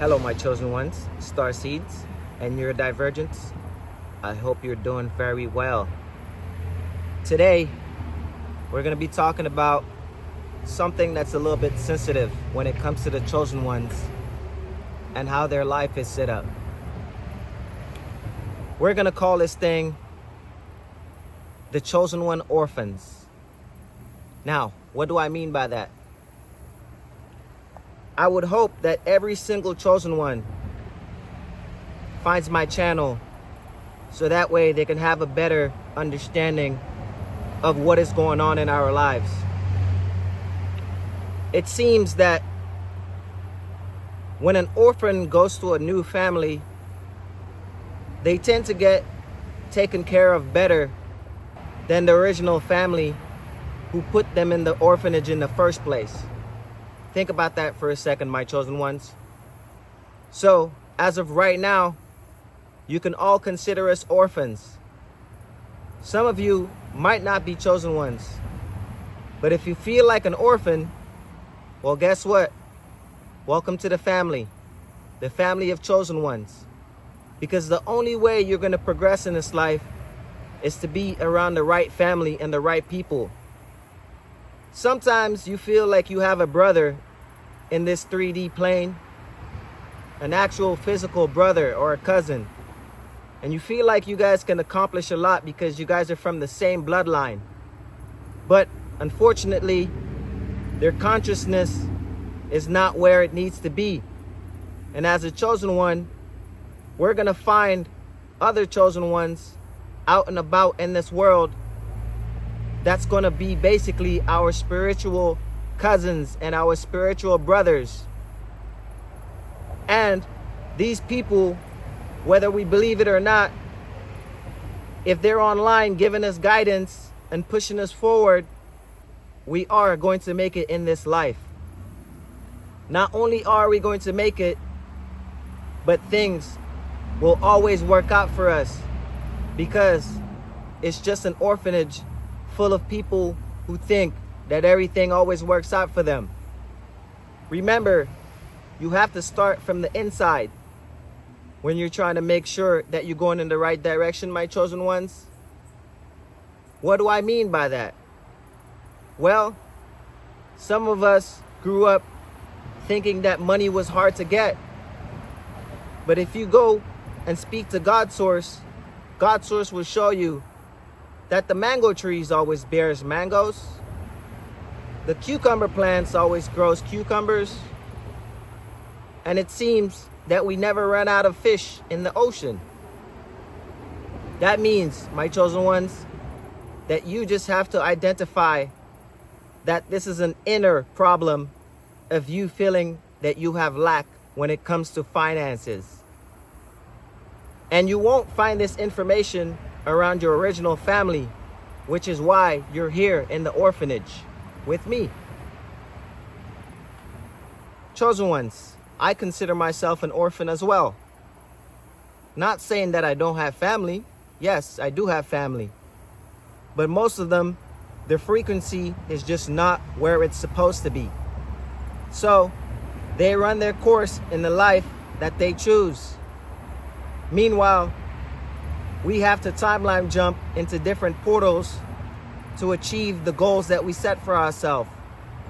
Hello, my chosen ones, star seeds, and neurodivergents. I hope you're doing very well. Today, we're going to be talking about something that's a little bit sensitive when it comes to the chosen ones and how their life is set up. We're going to call this thing the chosen one orphans. Now, what do I mean by that? I would hope that every single chosen one finds my channel so that way they can have a better understanding of what is going on in our lives. It seems that when an orphan goes to a new family, they tend to get taken care of better than the original family who put them in the orphanage in the first place. Think about that for a second, my chosen ones. So, as of right now, you can all consider us orphans. Some of you might not be chosen ones, but if you feel like an orphan, well, guess what? Welcome to the family of chosen ones. Because the only way you're going to progress in this life is to be around the right family and the right people. Sometimes you feel like you have a brother in this 3D plane, an actual physical brother or a cousin, and you feel like you guys can accomplish a lot because you guys are from the same bloodline. But unfortunately, their consciousness is not where it needs to be. And as a chosen one, we're going to find other chosen ones out and about in this world that's going to be basically our spiritual cousins and our spiritual brothers. And these people, whether we believe it or not, if they're online giving us guidance and pushing us forward, we are going to make it in this life. Not only are we going to make it, but things will always work out for us because it's just an orphanage full of people who think that everything always works out for them. Remember, you have to start from the inside when you're trying to make sure that you're going in the right direction, my chosen ones. What do I mean by that? Well, some of us grew up thinking that money was hard to get. But if you go and speak to God Source will show you that the mango trees always bears mangoes. The cucumber plants always grows cucumbers. And it seems that we never run out of fish in the ocean. That means, my chosen ones, that you just have to identify that this is an inner problem of you feeling that you have lack when it comes to finances. And you won't find this information around your original family, which is why you're here in the orphanage with me. Chosen ones, I consider myself an orphan as well. Not saying that I don't have family. Yes, I do have family. But most of them, the frequency is just not where it's supposed to be. So, they run their course in the life that they choose. Meanwhile, we have to timeline jump into different portals to achieve the goals that we set for ourselves,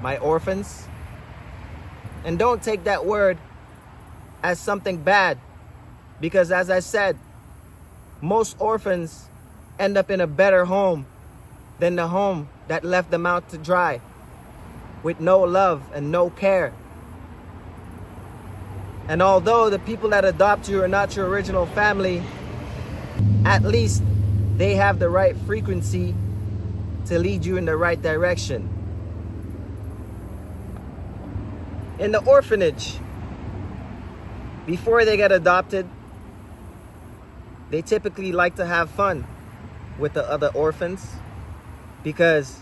my orphans. And don't take that word as something bad, because as I said, most orphans end up in a better home than the home that left them out to dry with no love and no care. And although the people that adopt you are not your original family, at least they have the right frequency to lead you in the right direction. In the orphanage, before they get adopted, they typically like to have fun with the other orphans, because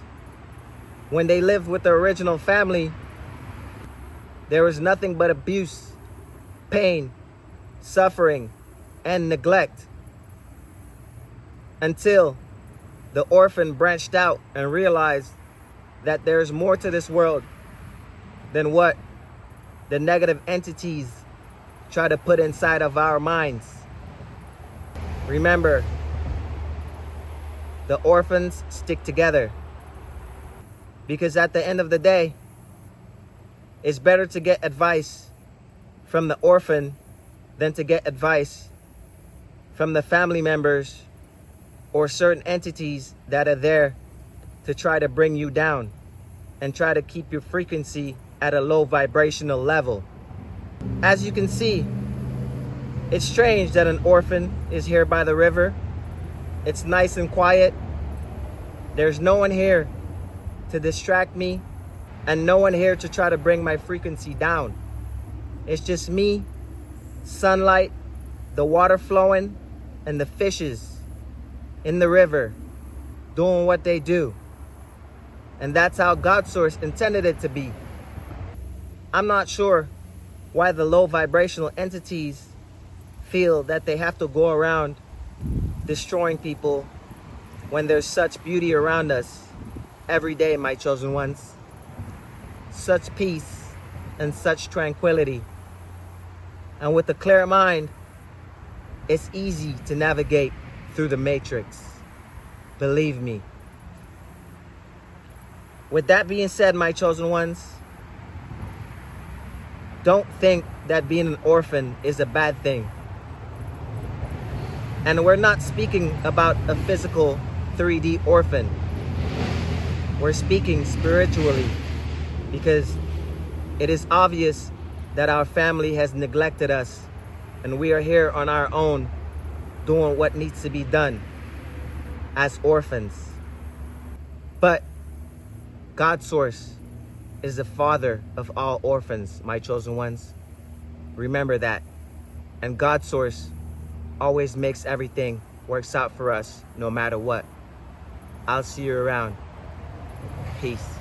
when they lived with the original family, there was nothing but abuse, pain, suffering, and neglect, until the orphan branched out and realized that there's more to this world than what the negative entities try to put inside of our minds. Remember, the orphans stick together, because at the end of the day, it's better to get advice from the orphan than to get advice from the family members or certain entities that are there to try to bring you down and try to keep your frequency at a low vibrational level. As you can see, it's strange that an orphan is here by the river. It's nice and quiet. There's no one here to distract me and no one here to try to bring my frequency down. It's just me, sunlight, the water flowing, and the fishes in the river doing what they do. And that's how God Source intended it to be. I'm not sure why the low vibrational entities feel that they have to go around destroying people when there's such beauty around us every day, my chosen ones. Such peace and such tranquility. And with a clear mind, it's easy to navigate through the matrix. Believe me. With that being said, my chosen ones, don't think that being an orphan is a bad thing. And we're not speaking about a physical 3D orphan. We're speaking spiritually, because it is obvious that our family has neglected us and we are here on our own doing what needs to be done as orphans. But God Source is the father of all orphans, my chosen ones. Remember that. And God Source always makes everything works out for us no matter what. I'll see you around. Peace.